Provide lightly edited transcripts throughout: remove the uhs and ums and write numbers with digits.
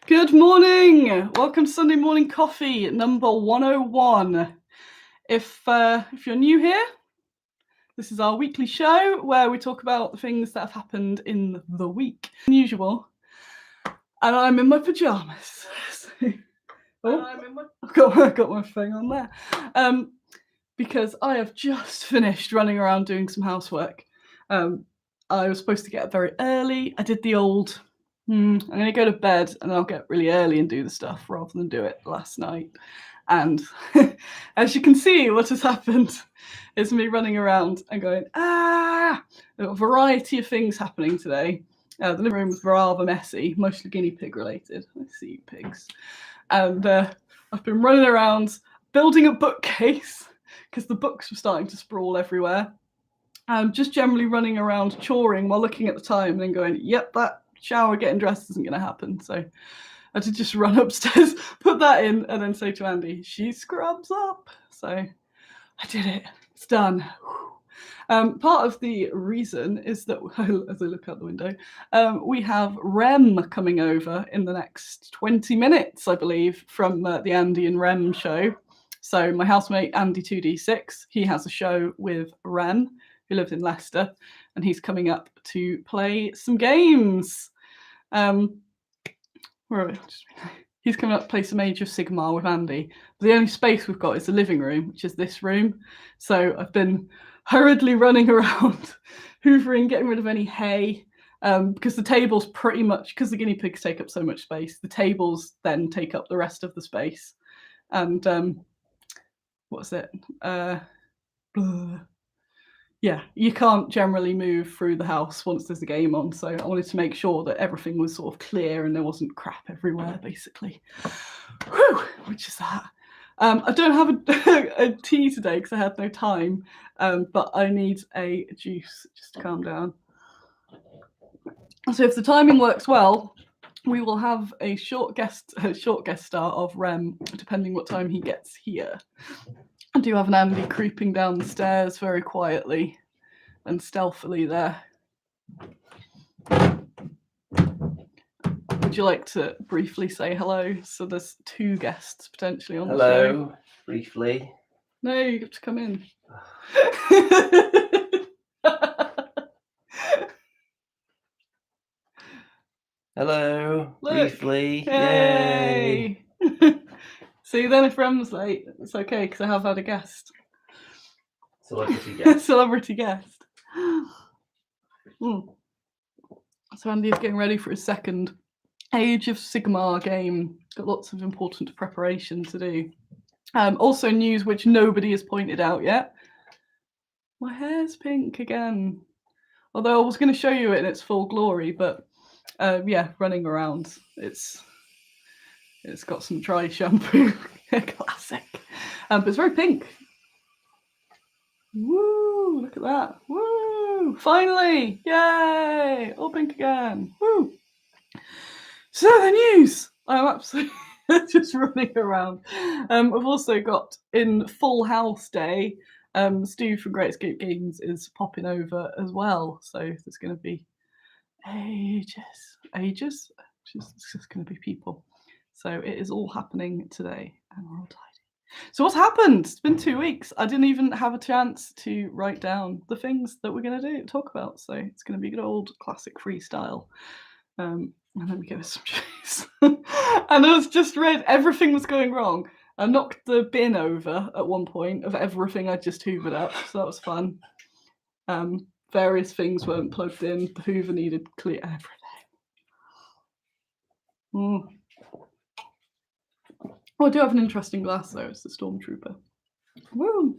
Good morning. Welcome to Sunday Morning Coffee number 101. If you're new here, this is our weekly show where we talk about the things that have happened in the week. Unusual. And I'm in my pajamas. I've got my thing on there. Because I have just finished running around doing some housework. I was supposed to get up very early. I did the old I'm going to go to bed and I'll get really early and do the stuff rather than do it last night. And as you can see, what has happened is me running around and going, There are a variety of things happening today. The living room was rather messy, mostly guinea pig related. I see you pigs. And I've been running around building a bookcase because the books were starting to sprawl everywhere. Just generally running around choring while looking at the time and then going, yep, that shower getting dressed isn't going to happen. So I had to just run upstairs, put that in, and then say to Andy, she scrubs up. So I did it. It's done. Part of the reason is that, as I look out the window, we have Rem coming over in the next 20 minutes, I believe, from the Andy and Rem show. So my housemate, Andy 2D6, he has a show with Rem, who lives in Leicester, and he's coming up to play some games. Where are we? He's coming up to play some Age of Sigmar with Andy. The only space we've got is the living room, which is this room. So I've been hurriedly running around, hoovering, getting rid of any hay, because the tables pretty much, because the guinea pigs take up so much space, the tables then take up the rest of the space. And what's it? Yeah, you can't generally move through the house once there's a game on, so I wanted to make sure that everything was sort of clear and there wasn't crap everywhere, basically. Whew, which is that. I don't have a tea today because I had no time, but I need a juice just to calm down. So if the timing works well, we will have a short guest star of Rem, depending what time he gets here. I do have an Andy creeping down the stairs very quietly and stealthily there. Would you like to briefly say hello? So there's two guests potentially on the show. Hello, briefly. No, you have to come in. Hello, Look. briefly. Yay! See, then if Rem's late, it's okay because I have had a guest. Celebrity guest. Celebrity guest. So Andy is getting ready for his second Age of Sigmar game. Got lots of important preparation to do. Also news which nobody has pointed out yet. My hair's pink again. Although I was going to show you it in its full glory, but yeah, running around, it's got some dry shampoo. Classic. But it's very pink. Woo! Look at that. Woo! Finally! Yay! All pink again. Woo! So the news. I'm absolutely just running around. I've also got in Full House Day. Steve from Squiddo Games is popping over as well. So there's going to be ages. It's just going to be people. So it is all happening today, and we're all tidy. So what's happened? It's been 2 weeks. I didn't even have a chance to write down the things that we're going to talk about. So it's going to be good old classic freestyle. And let me give it some juice. And I was just read everything was going wrong. I knocked the bin over at one point of everything I just hoovered up, so that was fun. Various things weren't plugged in. The hoover needed clear everything. Oh, I do have an interesting glass though. It's the Stormtrooper. Woo!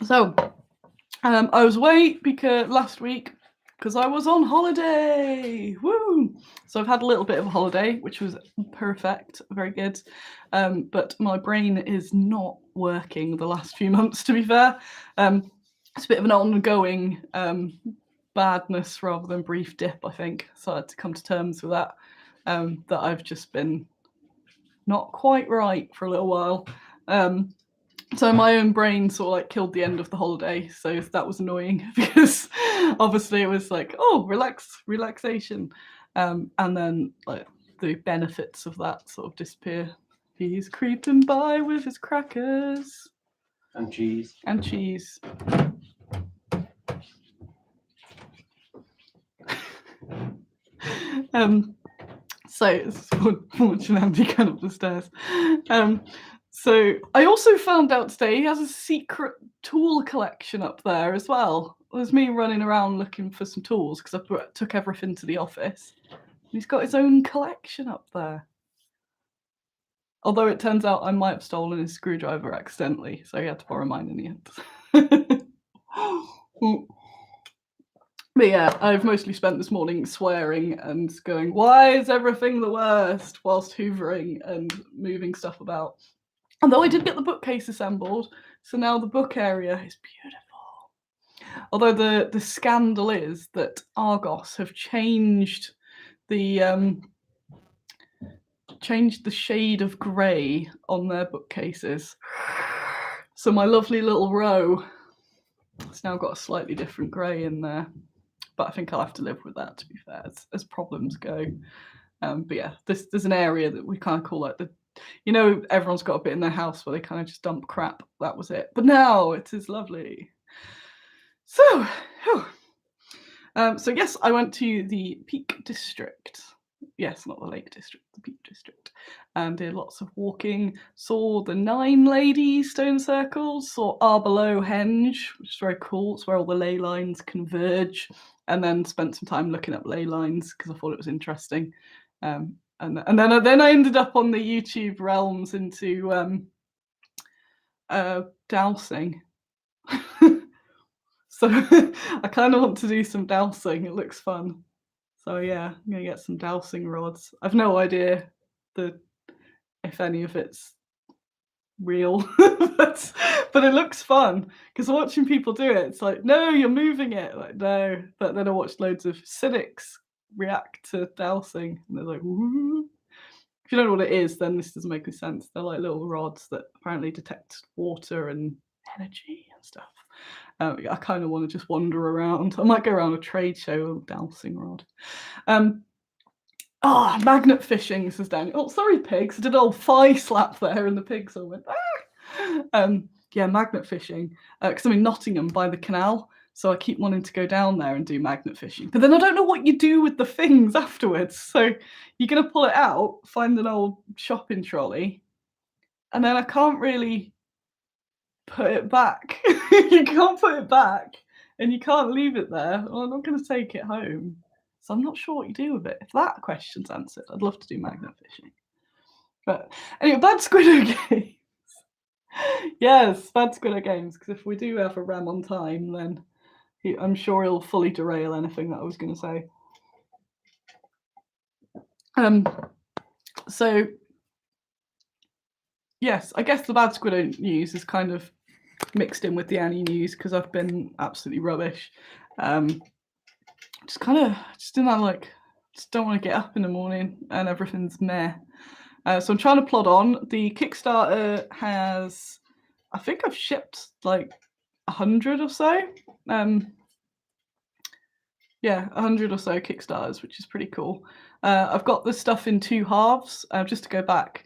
So, I was away last week because I was on holiday. Woo! So I've had a little bit of a holiday, which was perfect, very good. But my brain is not working the last few months, to be fair. It's a bit of an ongoing badness rather than brief dip, I think. So I had to come to terms with that. That I've just been not quite right for a little while. So my own brain sort of like killed the end of the holiday. So that was annoying because obviously it was like, oh, relaxation. And then like the benefits of that sort of disappear. He's creeping by with his crackers. And cheese. And cheese. So it's watching Andy going up the stairs. So I also found out today he has a secret tool collection up there as well. It was me running around looking for some tools because I took everything to the office. He's got his own collection up there. Although it turns out I might have stolen his screwdriver accidentally, so he had to borrow mine in the end. But yeah, I've mostly spent this morning swearing and going, why is everything the worst, whilst hoovering and moving stuff about. Although I did get the bookcase assembled, so now the book area is beautiful. Although the scandal is that Argos have changed the shade of grey on their bookcases. So my lovely little row has now got a slightly different grey in there. But I think I'll have to live with that, to be fair, as problems go. But yeah, there's an area that we kind of call like everyone's got a bit in their house where they kind of just dump crap. That was it. But now it is lovely. So, so yes, I went to the Peak District. Yes, not the Lake District, the Peak District. And did lots of walking. Saw the 9 Lady stone circles. Saw Arbelo Henge, which is very cool. It's where all the ley lines converge. And then spent some time looking up ley lines because I thought it was interesting. And then I ended up on the YouTube realms into dowsing. So I kind of want to do some dowsing. It looks fun. So yeah, I'm gonna get some dowsing rods. I've no idea if any of it's real, but it looks fun because watching people do it, it's like, no, you're moving it. Like, no. But then I watched loads of cynics react to dowsing, and they're like, ooh. If you don't know what it is, then this doesn't make any sense. They're like little rods that apparently detect water and energy and stuff. I kind of want to just wander around. I might go around a trade show with a dowsing rod. Magnet fishing, says Daniel. Oh, sorry, pigs. I did an old thigh slap there, and the pigs all went, ah! Yeah, magnet fishing. Because I'm in Nottingham by the canal, so I keep wanting to go down there and do magnet fishing. But then I don't know what you do with the things afterwards. So you're going to pull it out, find an old shopping trolley, and then I can't really put it back. You can't put it back, and you can't leave it there. Well, I'm not going to take it home. So I'm not sure what you do with it. If that question's answered, I'd love to do magnet fishing. But anyway, Bad Squiddo Games. Yes, Bad Squiddo Games, because if we do have a ram on time, then I'm sure he'll fully derail anything that I was going to say. So, yes, I guess the Bad Squiddo news is kind of mixed in with the Annie news because I've been absolutely rubbish. Just don't want to get up in the morning and everything's meh. So I'm trying to plod on. The Kickstarter has, I think I've shipped like 100 or so. 100 or so Kickstarters, which is pretty cool. I've got the stuff in 2 halves. Just to go back,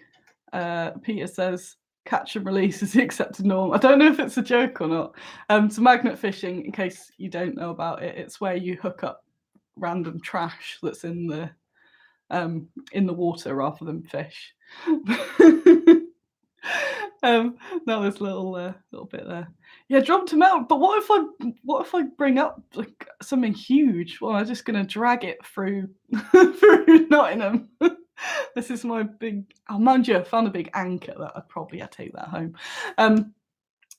Peter says, catch and release is the accepted norm. I don't know if it's a joke or not. So magnet fishing, in case you don't know about it, it's where you hook up random trash that's in the water rather than fish. That was a little bit there. Yeah, drop them out. But what if I bring up like something huge? Well, I'm just gonna drag it through through Nottingham. This is my big. Oh, mind you, I found a big anchor that I'd probably take that home.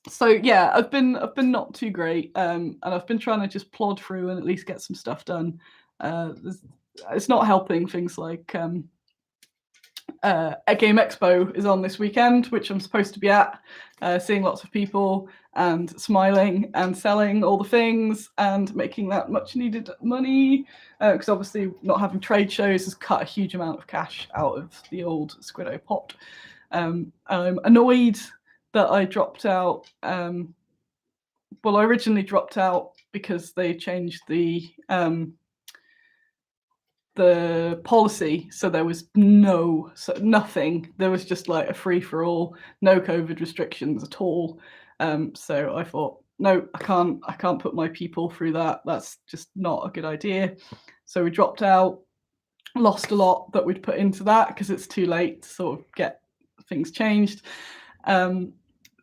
So yeah, I've been not too great, and I've been trying to just plod through and at least get some stuff done. It's not helping things like a Game Expo is on this weekend, which I'm supposed to be at, seeing lots of people and smiling and selling all the things and making that much needed money, because obviously not having trade shows has cut a huge amount of cash out of the old Squiddo pot. I'm annoyed that I dropped out. Well, I originally dropped out because they changed the policy, so there was nothing. There was just like a free for all, no COVID restrictions at all. So I thought, no, I can't put my people through that. That's just not a good idea. So we dropped out, lost a lot that we'd put into that because it's too late to sort of get things changed.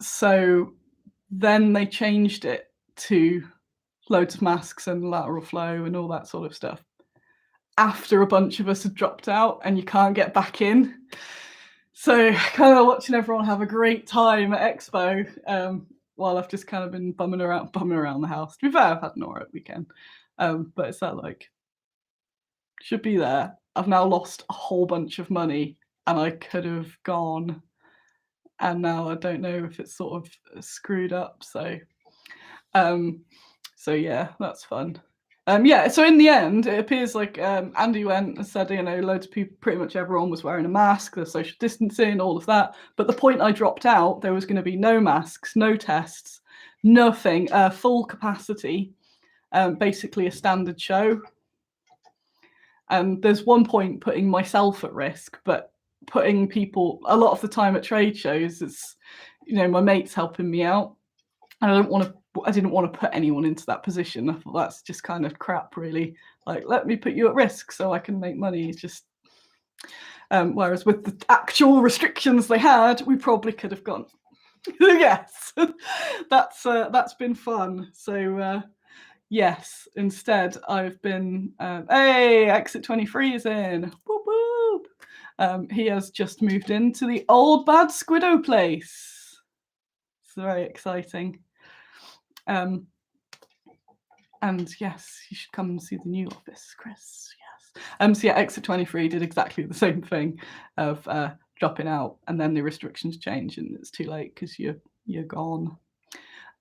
So then they changed it to loads of masks and lateral flow and all that sort of stuff after a bunch of us had dropped out, and you can't get back in. So kind of watching everyone have a great time at Expo, while I've just kind of been bumming around the house. To be fair, I've had an alright weekend, but it's that like, should be there. I've now lost a whole bunch of money, and I could have gone, and now I don't know if it's sort of screwed up. So yeah, that's fun. Yeah, so in the end, it appears like Andy went and said, loads of people, pretty much everyone was wearing a mask, the social distancing, all of that. But the point I dropped out, there was going to be no masks, no tests, nothing, full capacity, basically a standard show. And there's one point putting myself at risk, but putting people, a lot of the time at trade shows, it's, my mate's helping me out. And I didn't want to put anyone into that position. I thought that's just kind of crap, really. Like, let me put you at risk so I can make money. It's just, whereas with the actual restrictions they had, we probably could have gone. Yes, that's been fun. So yes, instead I've been, hey, Exit 23 is in. Whoop whoop. He has just moved into the old bad Squiddo place. It's very exciting. And yes, you should come and see the new office, Chris. Yes. So yeah, Exit 23 did exactly the same thing of dropping out, and then the restrictions change, and it's too late because you're gone.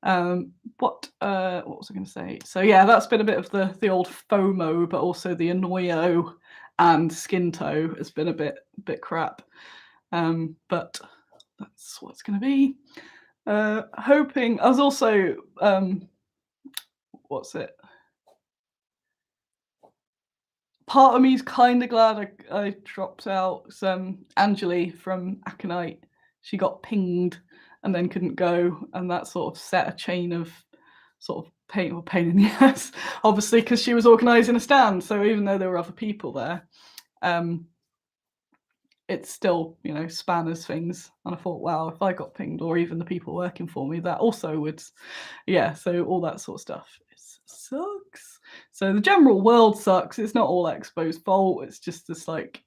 What was I going to say? So yeah, that's been a bit of the old FOMO, but also the annoyo and skin toe has been a bit crap. But that's what it's going to be. Hoping. I was also part of me is kind of glad I dropped out. Angeli from Aconite, she got pinged and then couldn't go, and that sort of set a chain of sort of pain in the ass, obviously, because she was organising a stand. So even though there were other people there, it's still, spanners things. And I thought, wow, if I got pinged, or even the people working for me, that also would, yeah, so all that sort of stuff. It sucks. So the general world sucks. It's not all Expo's fault. It's just this like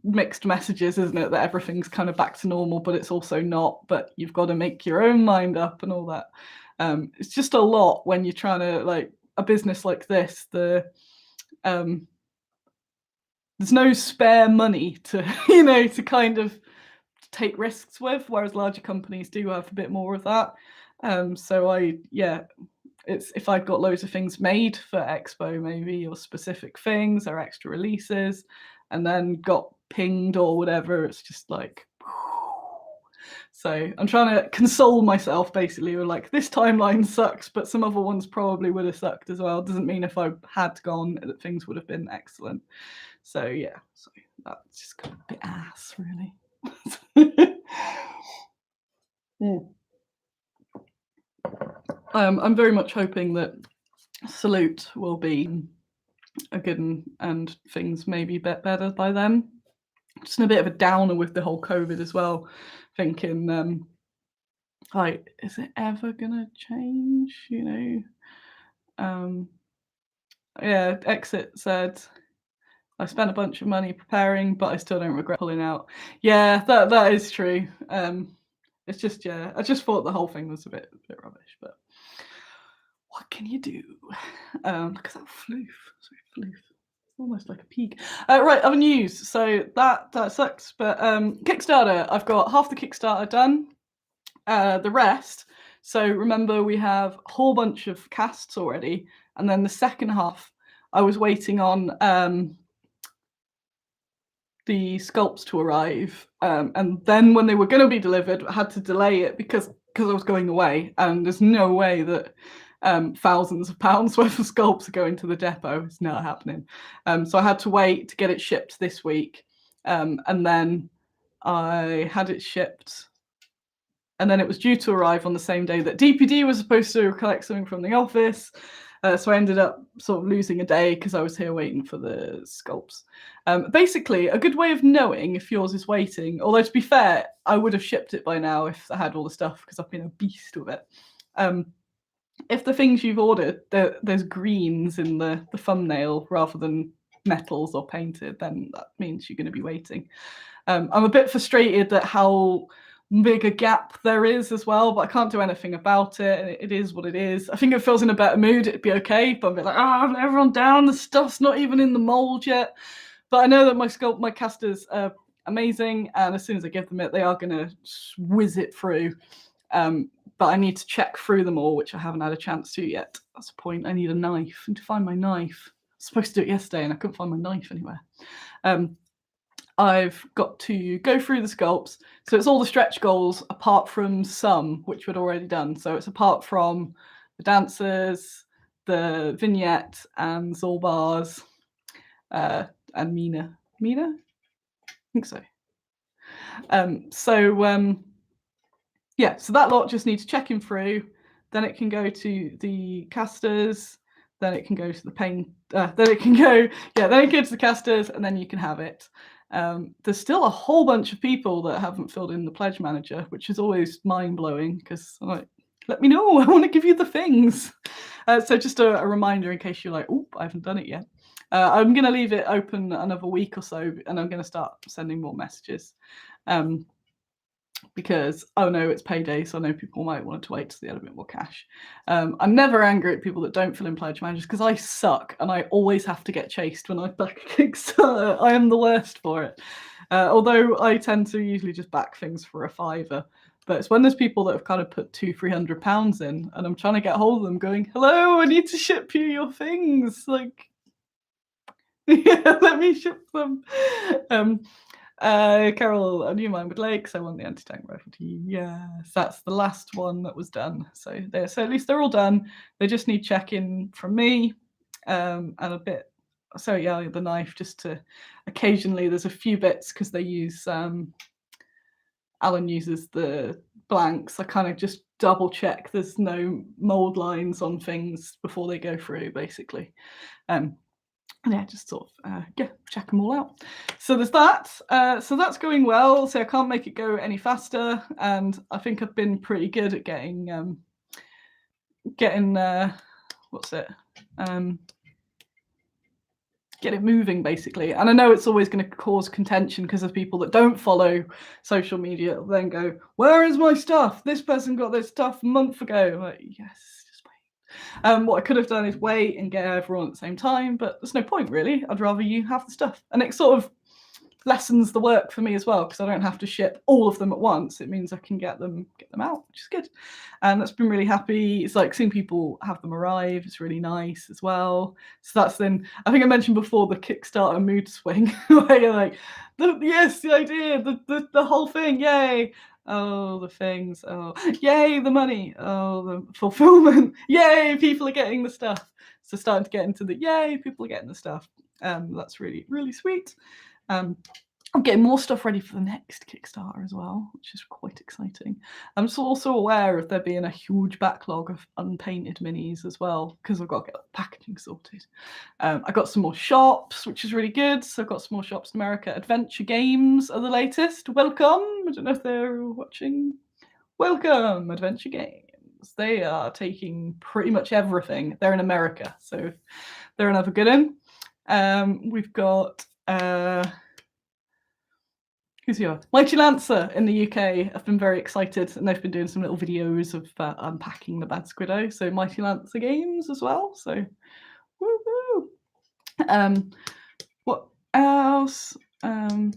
mixed messages, isn't it? That everything's kind of back to normal, but it's also not. But you've got to make your own mind up and all that. It's just a lot when you're trying to, like, a business like this, there's no spare money to, to kind of take risks with, whereas larger companies do have a bit more of that. So it's, if I'd got loads of things made for Expo, maybe, or specific things or extra releases, and then got pinged or whatever, it's just like, so I'm trying to console myself, basically, with like, this timeline sucks, but some other ones probably would have sucked as well. Doesn't mean if I had gone that things would have been excellent. So yeah, so that's just kind of a bit ass, really. Yeah. I'm very much hoping that Salute will be a good one, and things maybe a bit better by then. Just a bit of a downer with the whole COVID as well, thinking like, is it ever gonna change? Yeah, Exit said, I spent a bunch of money preparing, but I still don't regret pulling out. Yeah, that is true. It's just, yeah, I just thought the whole thing was a bit rubbish, but what can you do? Look at that floof. Sorry, floof. Almost like a peak. Right, other news. So that sucks, but Kickstarter. I've got half the Kickstarter done. The rest. So remember, we have a whole bunch of casts already, and then the second half, I was waiting on the sculpts to arrive, and then when they were going to be delivered, I had to delay it because I was going away, and there's no way that thousands of pounds worth of sculpts are going to the depot. It's not happening. So I had to wait to get it shipped this week, and then I had it shipped, and then it was due to arrive on the same day that DPD was supposed to collect something from the office. So I ended up sort of losing a day because I was here waiting for the sculpts. Basically, a good way of knowing if yours is waiting, although to be fair, I would have shipped it by now if I had all the stuff because I've been a beast with it. If the things you've ordered, there's greens in the thumbnail rather than metals or painted, then that means you're going to be waiting. I'm a bit frustrated at how big a gap there is as well, but I can't do anything about it. It is what it is. I think if I was in a better mood, it'd be okay, but I'm a bit like, everyone down, the stuff's not even in the mold yet. But I know that my casters are amazing, and as soon as I give them it, they are going to whiz it through. But I need to check through them all, which I haven't had a chance to yet. That's the point. I need a knife, and to find my knife. I was supposed to do it yesterday, and I couldn't find my knife anywhere. I've got to go through the sculpts. So it's all the stretch goals apart from some, which we'd already done. So it's apart from the dancers, the vignette, and Zolbars, and Mina. Mina? I think so. Yeah, so that lot just needs checking through. Then it can go to the casters. Then it can go to the paint. Then it can go to the casters, and then you can have it. There's still a whole bunch of people that haven't filled in the pledge manager, which is always mind-blowing because I'm like, let me know, I want to give you the things. So just a reminder in case you're like, oh, I haven't done it yet. I'm going to leave it open another week or so, and I'm going to start sending more messages. Because, oh no, it's payday, so I know people might want to wait till they had a bit more cash. I'm never angry at people that don't fill in pledge managers because I suck and I always have to get chased when I back a Kickstarter. I am the worst for it. Although I tend to usually just back things for a £5. But it's when there's people that have kind of put £200-300 in and I'm trying to get hold of them going, hello, I need to ship you your things. Like, yeah, let me ship them. Carol, a new mine with Lakes. I want the anti-tank rifle to you. Yes, that's the last one that was done. So at least they're all done. They just need check-in from me, and a bit. So yeah, the knife just to occasionally. There's a few bits because they use. Alan uses the blanks. I kind of just double check there's no mold lines on things before they go through, basically. Yeah, just sort of check them all out. So there's that. So that's going well. So I can't make it go any faster, and I think I've been pretty good at getting get it moving, basically. And I know it's always going to cause contention because of people that don't follow social media then go, where is my stuff? This person got this stuff a month ago. I'm like, yes, just wait. What I could have done is wait and get everyone at the same time, but there's no point really. I'd rather you have the stuff. And it sort of lessens the work for me as well because I don't have to ship all of them at once. It means I can get them out, which is good. And that's been really happy. It's like seeing people have them arrive. It's really nice as well. So that's then, I think I mentioned before, the Kickstarter mood swing where you're like, yes, the idea, the whole thing, yay. Oh, the things. Oh, yay, the money. Oh, the fulfillment. Yay, people are getting the stuff. So starting to get into the yay, people are getting the stuff. That's really, really sweet. I'm getting more stuff ready for the next Kickstarter as well, which is quite exciting. I'm also aware of there being a huge backlog of unpainted minis as well, because I've got to get the packaging sorted. I got some more shops, which is really good. So I've got some more shops in America. Adventure Games are the latest. Welcome. I don't know if they're watching. Welcome, Adventure Games. They are taking pretty much everything. They're in America, so they're another good one. We've got who's here? Mighty Lancer in the UK. I've been very excited, and they've been doing some little videos of unpacking the bad Squiddo. So Mighty Lancer Games as well. So, woo-hoo. What else? Sorry,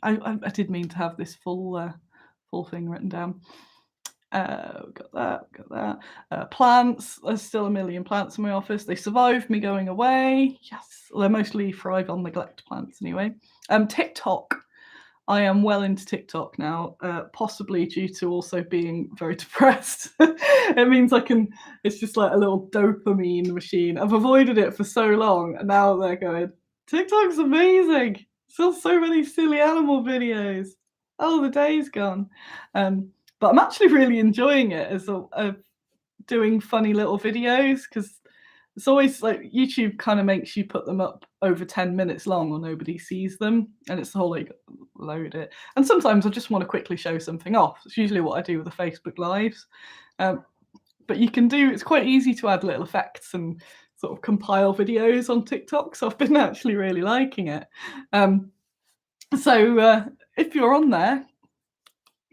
I did mean to have this full thing written down. Got that. Plants. There's still a million plants in my office. They survived me going away. Yes, they mostly thrive on neglect plants anyway. TikTok. I am well into TikTok now, possibly due to also being very depressed. It means I can, it's just like a little dopamine machine. I've avoided it for so long, and now they're going, TikTok's amazing. Still so many silly animal videos. Oh, the day's gone. But I'm actually really enjoying it as doing funny little videos, because it's always like YouTube kind of makes you put them up over 10 minutes long or nobody sees them, and it's the whole like load it. And sometimes I just want to quickly show something off. It's usually what I do with the Facebook lives. But you can do, it's quite easy to add little effects and sort of compile videos on TikTok, so I've been actually really liking it. So if you're on there,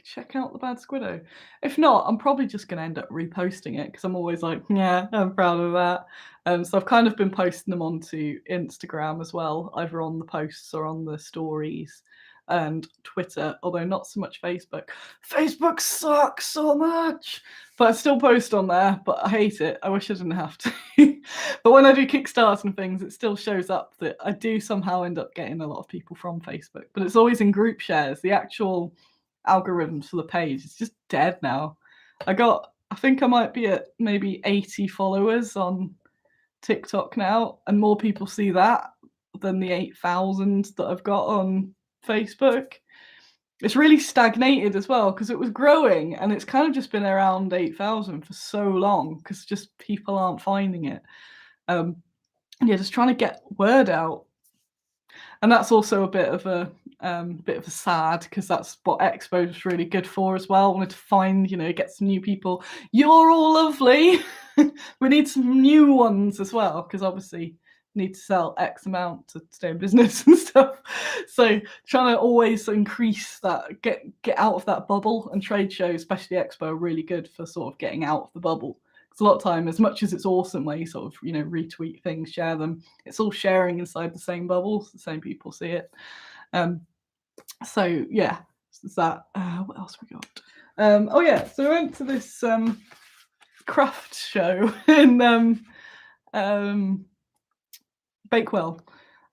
check out the Bad Squiddo. If not, I'm probably just going to end up reposting it, because I'm always like, yeah, I'm proud of that. So I've kind of been posting them onto Instagram as well, either on the posts or on the stories, and Twitter, although not so much Facebook. Facebook sucks so much, but I still post on there, but I hate it. I wish I didn't have to. But when I do Kickstarts and things, it still shows up that I do somehow end up getting a lot of people from Facebook, but it's always in group shares. The actual algorithms for the page, it's just dead now. I think I might be at maybe 80 followers on TikTok now, and more people see that than the 8,000 that I've got on Facebook. It's really stagnated as well, because it was growing, and it's kind of just been around 8,000 for so long, because just people aren't finding it. Yeah, just trying to get word out. And that's also a bit of a sad, because that's what Expo is really good for as well. I wanted to find, get some new people. You're all lovely. We need some new ones as well, because obviously need to sell X amount to stay in business and stuff. So trying to always increase that, get out of that bubble, and trade shows, especially Expo, are really good for sort of getting out of the bubble. Because a lot of time, as much as it's awesome where you sort of, retweet things, share them, it's all sharing inside the same bubbles, the same people see it. So yeah, is that what else we got? Oh yeah, so we went to this craft show in Bakewell,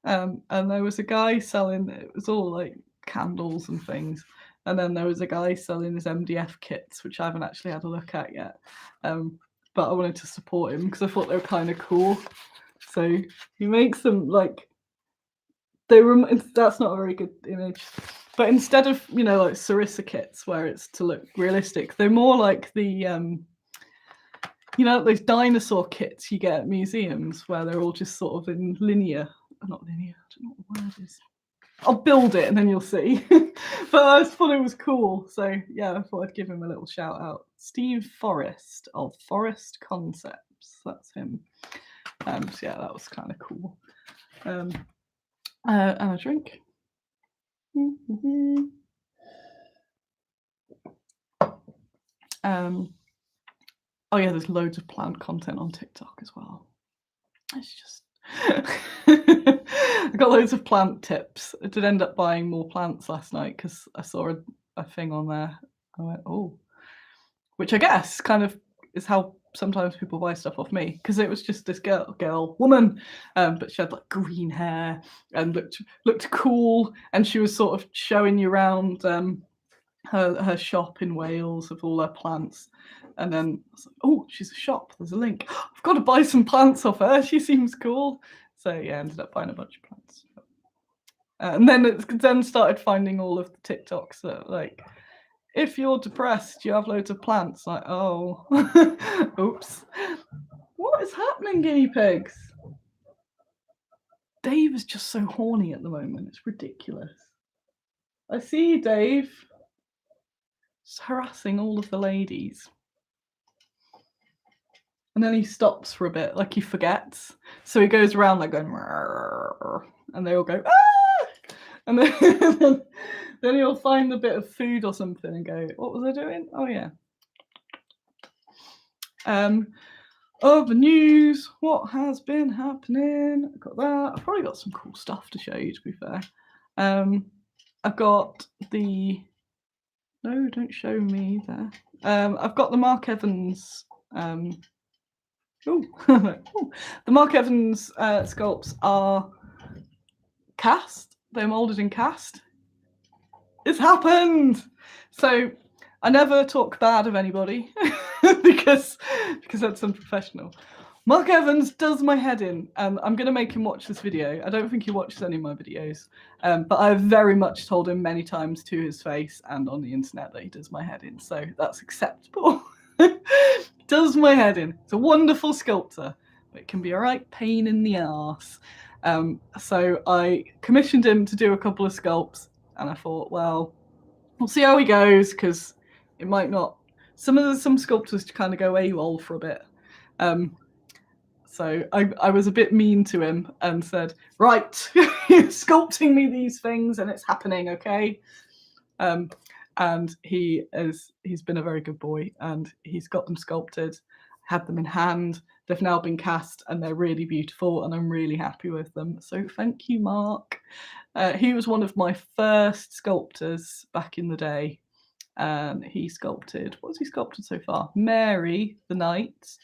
and there was a guy selling, it was all like candles and things, and then there was a guy selling his MDF kits, which I haven't actually had a look at yet, but I wanted to support him because I thought they were kind of cool. So he makes them like, that's not a very good image, but instead of like Sarissa kits where it's to look realistic, they're more like the those dinosaur kits you get at museums where they're all just sort of in linear, not linear, I don't know what the word is. I'll build it and then you'll see. But I just thought it was cool, so yeah, I thought I'd give him a little shout out. Steve Forrest of Forest Concepts, that's him. So yeah, that was kind of cool. And a drink. Oh yeah, there's loads of plant content on TikTok as well. It's just I got loads of plant tips. I did end up buying more plants last night because I saw a thing on there. I went, oh, which I guess kind of is how sometimes people buy stuff off me, because it was just this woman, but she had like green hair and looked cool, and she was sort of showing you around her shop in Wales of all her plants. And then I was like, oh, she's a shop, there's a link. I've got to buy some plants off her, she seems cool. So yeah, I ended up buying a bunch of plants. And then started finding all of the TikToks that like, if you're depressed, you have loads of plants. Like, oh, oops. What is happening, guinea pigs? Dave is just so horny at the moment. It's ridiculous. I see you, Dave. Just harassing all of the ladies. And then he stops for a bit, like he forgets. So he goes around like going, and they all go, ah! And then he'll find a bit of food or something and go, what was I doing? Oh yeah. Other news, what has been happening? I've got that. I've probably got some cool stuff to show you, to be fair. I've got the No, don't show me there. I've got the Mark Evans. The Mark Evans sculpts are cast. They're molded in cast. It's happened. So I never talk bad of anybody because that's unprofessional. Mark Evans does my head in. I'm going to make him watch this video. I don't think he watches any of my videos, but I've very much told him many times to his face and on the internet that he does my head in, so that's acceptable. Does my head in. It's a wonderful sculptor, but it can be a right pain in the arse. So I commissioned him to do a couple of sculpts, and I thought, well, we'll see how he goes, because it might not. Some sculptors kind of go AWOL for a bit. So I was a bit mean to him and said, right, you're sculpting me these things and it's happening, okay? And he's been a very good boy, and he's got them sculpted, had them in hand. They've now been cast and they're really beautiful, and I'm really happy with them. So thank you, Mark. He was one of my first sculptors back in the day. He sculpted, what's he sculpted so far? Mary the Knight.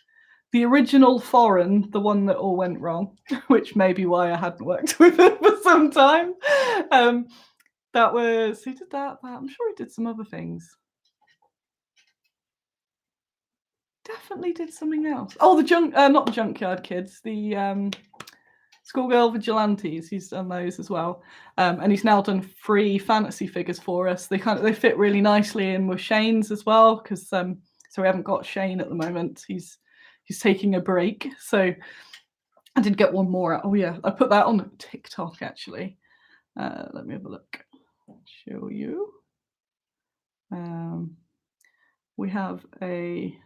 The original foreign, the one that all went wrong, which may be why I hadn't worked with him for some time. That was, he did that. I'm sure he did some other things. Definitely did something else. Oh, not the Junkyard Kids, the Schoolgirl Vigilantes. He's done those as well, and he's now done 3 fantasy figures for us. They fit really nicely in with Shane's as well, because so we haven't got Shane at the moment. He's taking a break. So I did get one more. Oh yeah, I put that on TikTok actually. Let me have a look. I'll show you. We have a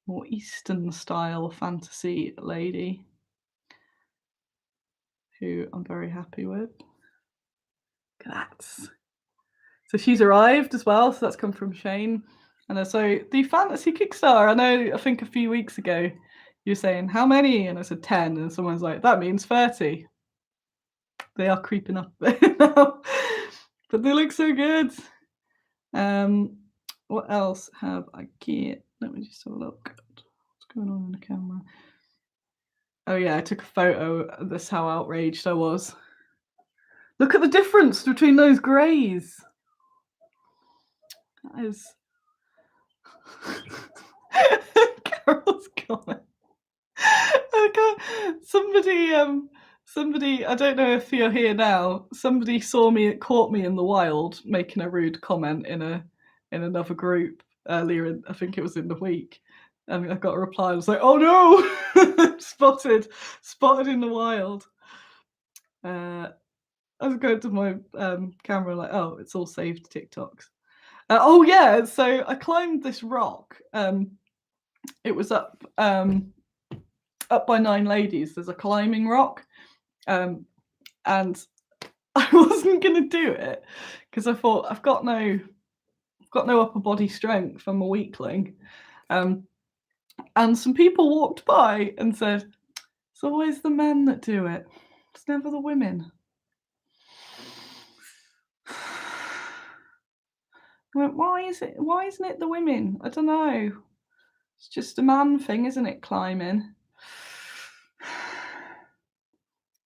more Eastern style fantasy lady who I'm very happy with. Look at that. So she's arrived as well. So that's come from Shane. And so the fantasy Kickstarter, I think a few weeks ago you were saying, how many? And I said 10. And someone's like, that means 30. They are creeping up now. But they look so good. What else have I got? Let me just have a look. What's going on in the camera? Oh yeah, I took a photo. That's how outraged I was. Look at the difference between those greys. That is... Carol's comment. Somebody, I don't know if you're here now, somebody caught me in the wild making a rude comment in another group earlier, I think it was in the week. And I got a reply, I was like, oh no! spotted in the wild. I was going to my camera like, oh, it's all saved TikToks. Oh yeah, so I climbed this rock. It was up by Nine Ladies. There's a climbing rock, and I wasn't gonna do it because I thought I've got no upper body strength. I'm a weakling. And some people walked by and said, "It's always the men that do it. It's never the women." I went, why isn't it the women? I don't know. It's just a man thing, isn't it, climbing?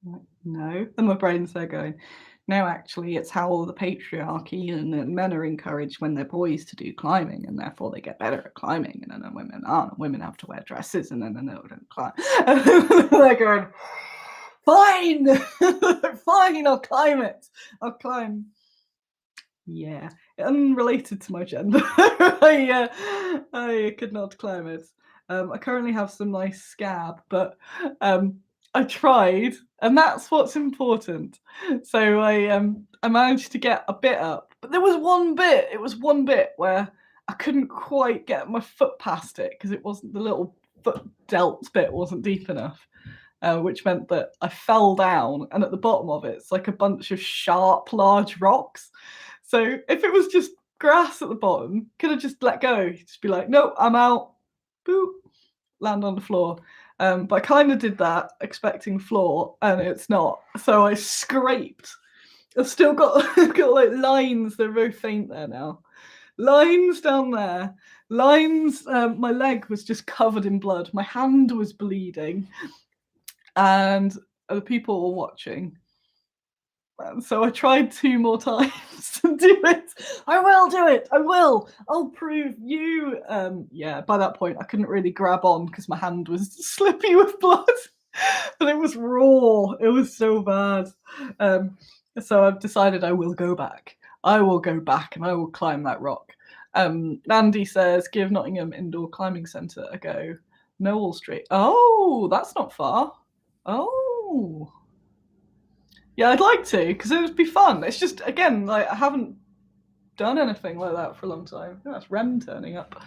Like, no. And my brain's there going, no, actually, it's how the patriarchy and men are encouraged when they're boys to do climbing, and therefore they get better at climbing, and then women aren't. Women have to wear dresses, and then they don't climb. They're going, fine, fine, I'll climb it. I'll climb. Yeah, unrelated to my gender. I could not climb it. I currently have some nice scab, but I tried, and that's what's important. So I managed to get a bit up, but there was one bit. It was one bit where I couldn't quite get my foot past it because it wasn't, the little foot delt bit wasn't deep enough. Which meant that I fell down, and at the bottom of it's like a bunch of sharp, large rocks. So if it was just grass at the bottom, could have just let go. Just be like, no, I'm out. Boop, land on the floor. But I kind of did that expecting floor, and it's not. So I scraped I've still got, I've got like lines. They're very faint there now. Lines down there. Lines. My leg was just covered in blood. My hand was bleeding, and the people were watching. And so I tried 2 more times to do it. I will do it. I will. I'll prove you. Yeah. By that point, I couldn't really grab on because my hand was slippy with blood, and it was raw. It was so bad. So I've decided I will go back. I will go back and I will climb that rock. Andy says, give Nottingham Indoor Climbing Centre a go. Knowle Street. Oh, that's not far. Oh. Yeah, I'd like to, because it would be fun. It's just, again, like I haven't done anything like that for a long time. I think that's Rem turning up.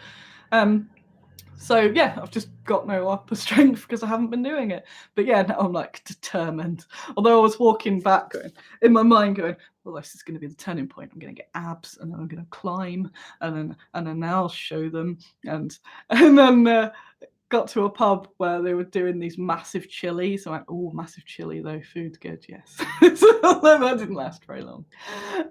So yeah, I've just got no upper strength because I haven't been doing it. But yeah, now I'm like determined. Although I was walking back going, in my mind going, well, this is going to be the turning point. I'm going to get abs, and then I'm going to climb, and then now I'll show them, and then got to a pub where they were doing these massive chili. So I went, oh, massive chili though, food's good, yes. So that didn't last very long.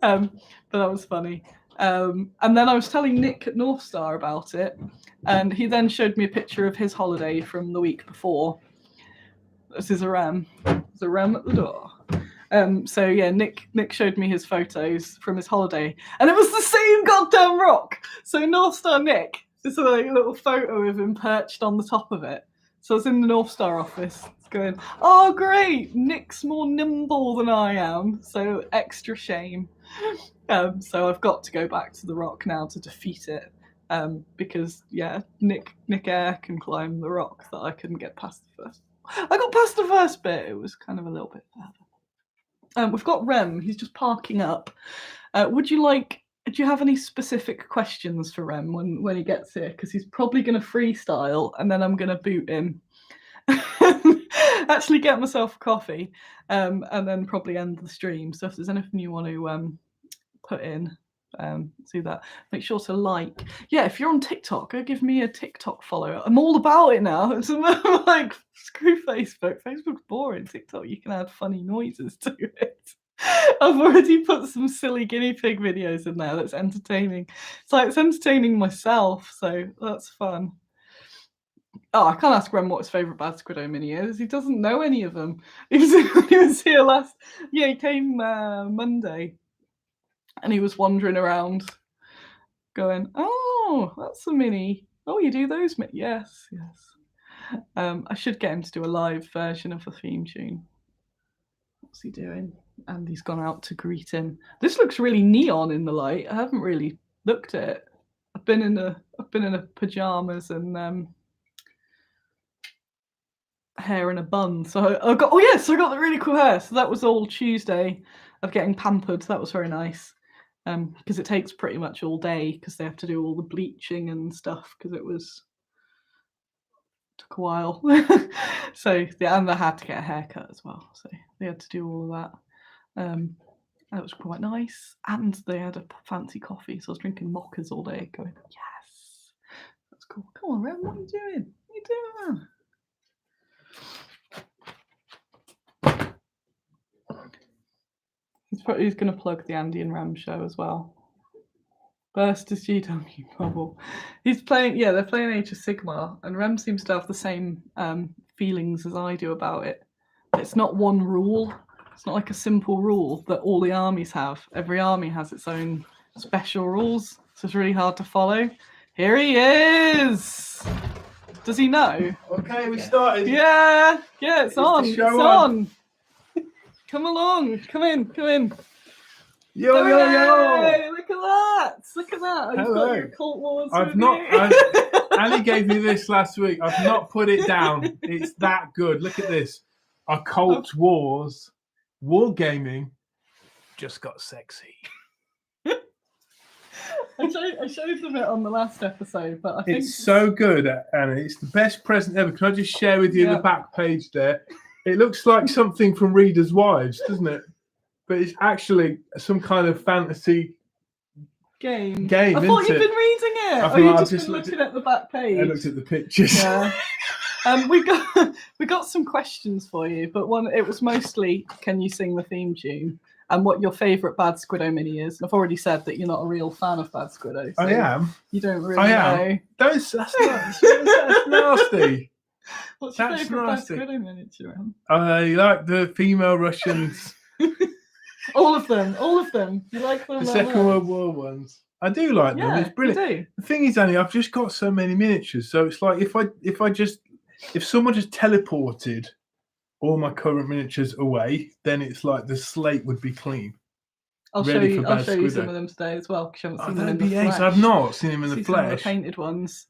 But that was funny. And then I was telling Nick at North Star about it, and he then showed me a picture of his holiday from the week before. This is a Rem. There's a Rem at the door. So yeah, Nick showed me his photos from his holiday, and it was the same goddamn rock. So North Star Nick, there's a little photo of him perched on the top of it. So I was in the North Star office going, oh great, Nick's more nimble than I am, so extra shame. So I've got to go back to the rock now to defeat it, because yeah, Nick Air can climb the rock that I couldn't get past the first. I got past the first bit, it was kind of a little bit further. We've got Rem, he's just parking up. Do you have any specific questions for Rem when he gets here? Because he's probably going to freestyle, and then I'm going to boot him. Actually get myself a coffee, and then probably end the stream. So if there's anything you want to put in, do that. Make sure to like. Yeah, if you're on TikTok, go give me a TikTok follow. I'm all about it now. It's like, screw Facebook. Facebook's boring. TikTok, you can add funny noises to it. I've already put some silly guinea pig videos in there that's entertaining. It's entertaining myself, so that's fun. Oh, I can't ask Rem what his favourite Bad Squiddo mini is. He doesn't know any of them. He was here last... Yeah, he came Monday, and he was wandering around going, oh, that's a mini. Oh, you do those? Yes. I should get him to do a live version of the theme tune. What's he doing? Andy's gone out to greet him. This looks really neon in the light. I haven't really looked at it. I've been in a pajamas and hair in a bun. So I got I got the really cool hair. So that was all Tuesday of getting pampered. That was very nice. Because it takes pretty much all day because they have to do all the bleaching and stuff because took a while. So yeah, and they had to get a haircut as well. So they had to do all of that. That was quite nice, and they had a fancy coffee, so I was drinking mochas all day going, yes, that's cool. Come on, Rem, what are you doing? He's going to plug the Andy and Rem show as well. Burst is GW bubble. He's playing, yeah, they're playing Age of Sigmar, and Rem seems to have the same feelings as I do about it. It's not one rule. It's not like a simple rule that all the armies have. Every army has its own special rules, so it's really hard to follow. Here he is! Does he know? Okay, we started. Yeah, it's on. It's on. Come along. Come in. Yo! Look at that! Hello. You've got your Cult Wars. I've not. Ali gave me this last week. I've not put it down. It's that good. Look at this. Occult Wars, wargaming, just got sexy. I showed them it on the last episode, but I think it's so good, Anna. It's the best present ever. Can I just share with you the back page there? It looks like something from Reader's Wives, doesn't it? But it's actually some kind of fantasy game. I thought you'd been reading it. You just been looking at the back page. I looked at the pictures. Yeah. We got some questions for you, but it was mostly, can you sing the theme tune? and what your favourite Bad Squiddo mini is. I've already said that you're not a real fan of Bad Squiddo. So I am. You don't really know. That's nasty. What's your That's favourite Bad nasty. Squiddo miniature? I like the female Russians. All of them. You like them? The that Second much? World War ones. I do like them. It's brilliant. You do. The thing is, Annie, I've just got so many miniatures. So it's like if someone just teleported all my current miniatures away, then it's like the slate would be clean. I'll show you some of them today as well, because you haven't seen them in the flesh. I've not seen them in the See some of the flesh. painted ones.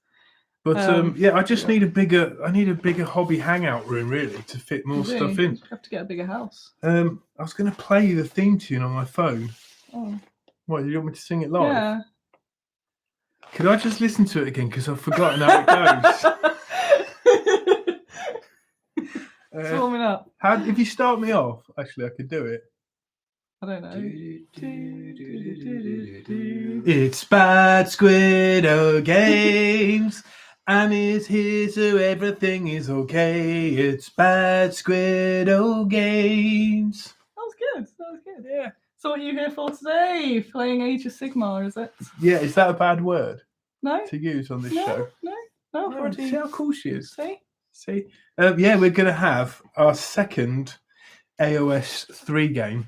But I just need a bigger hobby hangout room really to fit more stuff in. You have to get a bigger house. I was going to play the theme tune on my phone. Oh. What, do you want me to sing it live? Yeah. Could I just listen to it again because I've forgotten how it goes? Warming up. If you start me off, actually, I could do it. I don't know. It's Bad Squiddo Games, and it's here so everything is okay. It's Bad Squiddo Games. That was good. Yeah. So what are you here for today? Playing Age of Sigmar, is it? Yeah, is that a bad word No. to use on this show? No. See how cool she is. See? Yeah, we're going to have our second AoS 3 game.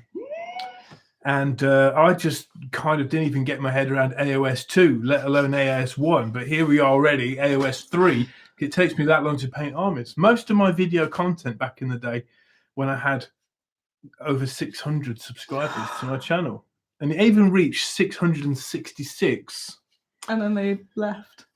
And I just kind of didn't even get my head around AoS 2, let alone AoS 1. But here we are already, AoS 3. It takes me that long to paint armies. Most of my video content back in the day when I had over 600 subscribers to my channel. And it even reached 666. And then they left.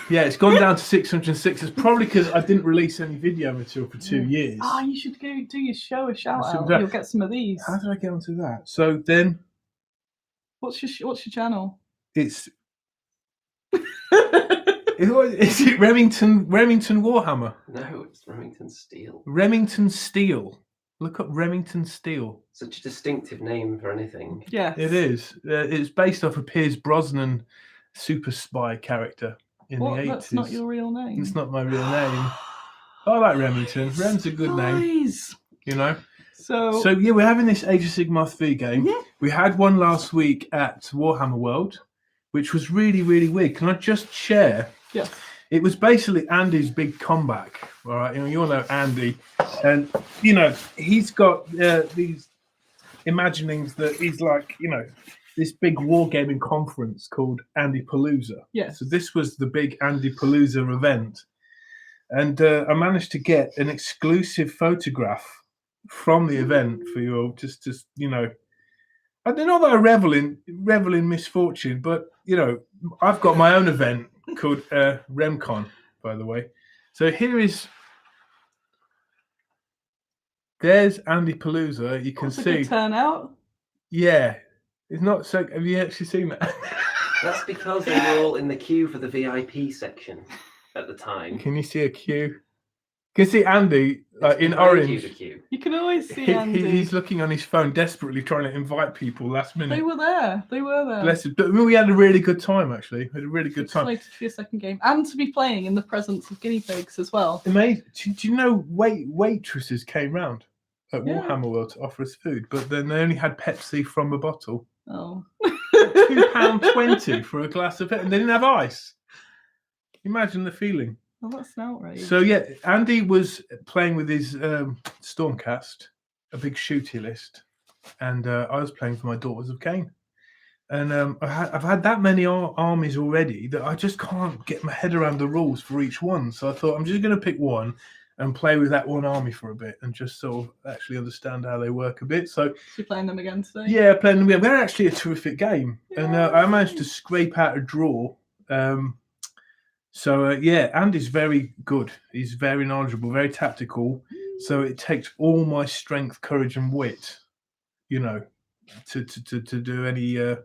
Yeah, it's gone down to 606. It's probably because I didn't release any video material for 2 years. Oh, you should go do your show a shout out. that- You'll get some of these. How did I get onto that? So then What's your channel? it's is it Remington Warhammer? No, it's Remington Steele. Remington Steele. Look up Remington Steele. Such a distinctive name for anything. Yes. It is. It's based off a Piers Brosnan super spy character in the 80s. That's not your real name. It's not my real name. I like Remington. Rem's a good name, you know. So yeah, we're having this Age of Sigmar 3 game. Mhm. We had one last week at Warhammer World, which was really, really weird. Can I just share? Yeah. It was basically Andy's big comeback. All right, you all know Andy, and he's got these imaginings that he's like, this big wargaming conference called Andy Palooza. Yes. So this was the big Andy Palooza event, and I managed to get an exclusive photograph from the event for you all. Just I don't know that I revel in misfortune, but I've got my own event called Remcon, by the way. So there's Andy Palooza. You can That's see. a good turnout. Yeah, it's not so. Have you actually seen that? That's because they were all in the queue for the VIP section at the time. Can you see a queue? You can see Andy in Behind orange. you, the queue. You can always see Andy. He's looking on his phone, desperately trying to invite people last minute. They were there. Bless him. But we had a really good time, actually. We had a really good time. Excited for your second game, and to be playing in the presence of guinea pigs as well. Amazing. Do you know waitresses came round at Yeah. Warhammer World to offer us food, but then they only had Pepsi from a bottle. Oh. £2.20 for a glass of Pepsi, and they didn't have ice. Imagine the feeling. Well, that's an outrage. So yeah, Andy was playing with his Stormcast, a big shooty list, and I was playing for my Daughters of Cain. And I've had that many armies already that I just can't get my head around the rules for each one. So I thought I'm just going to pick one and play with that one army for a bit and just sort of actually understand how they work a bit. So you're playing them again today? Yeah, playing them again. They're actually a terrific game. Yeah. And I managed to scrape out a draw. Yeah, Andy's very good. He's very knowledgeable, very tactical. So it takes all my strength, courage, and wit, to do any to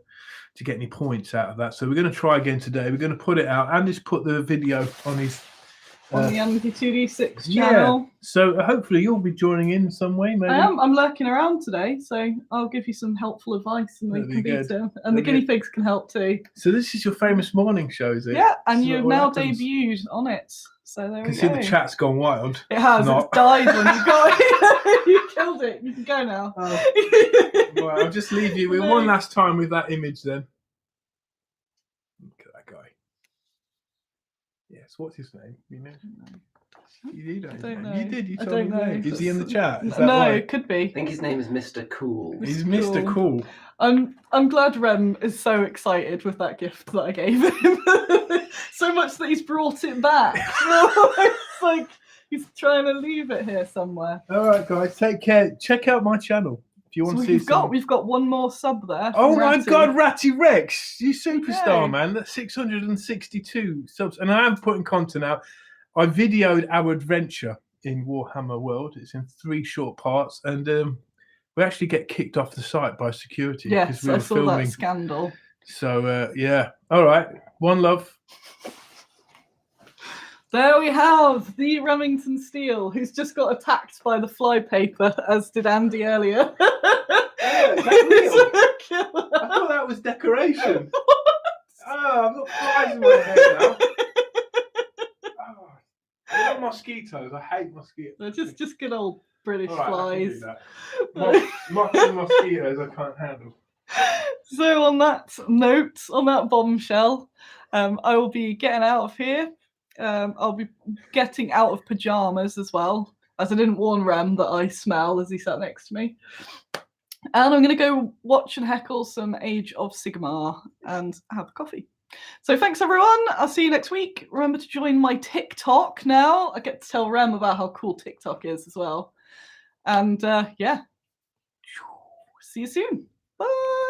get any points out of that. So we're going to try again today. We're going to put it out. Andy's put the video on his on the Andy 2D6 channel. Yeah. So hopefully you'll be joining in some way. Maybe I am. I'm lurking around today, so I'll give you some helpful advice, and we can beat him. And the guinea pigs can help too. So this is your famous morning show, is it? Yeah, and So you've what now happens? debuted on it. So there I we can go. see the chat's gone wild. It has. Not. It's died when you got it. You killed it. You can go now. Well, I'll just leave you with No. one last time with that image then. Look at that guy. Yes, what's his name? You know? You don't don't know. know. You did. You I told me don't his know. name. Is he in the chat? Is that No, right? it could be. I think his name is Mr. Cool. He's Mr. Mr. Cool. Cool. I'm glad Rem is so excited with that gift that I gave him. So much that he's brought it back. It's like he's trying to leave it here somewhere. All right, guys, take care. Check out my channel if you want So to see some. we've got one more sub there. Oh from my Ratty. God, Ratty Rex, you superstar, Yay. man. That's 662 subs. And I am putting content out. I videoed our adventure in Warhammer World. It's in 3 short parts. And we actually get kicked off the site by security. Yes, we I were saw filming. that scandal. So, yeah. All right. One love. There we have the Remington Steele, who's just got attacked by the flypaper, as did Andy earlier. Is that real? I thought that was decoration. Oh, I'm not flies in my hair now. Oh, I love mosquitoes. I hate mosquitoes. They're just good old British All right, flies. I can do that. Mocking mosquitoes I can't handle. So on that note, on that bombshell, I will be getting out of here. I'll be getting out of pajamas as well, as I didn't warn Rem that I smell as he sat next to me. And I'm going to go watch and heckle some Age of Sigmar and have a coffee. So thanks, everyone. I'll see you next week. Remember to join my TikTok now. I get to tell Rem about how cool TikTok is as well. And yeah, see you soon. Bye.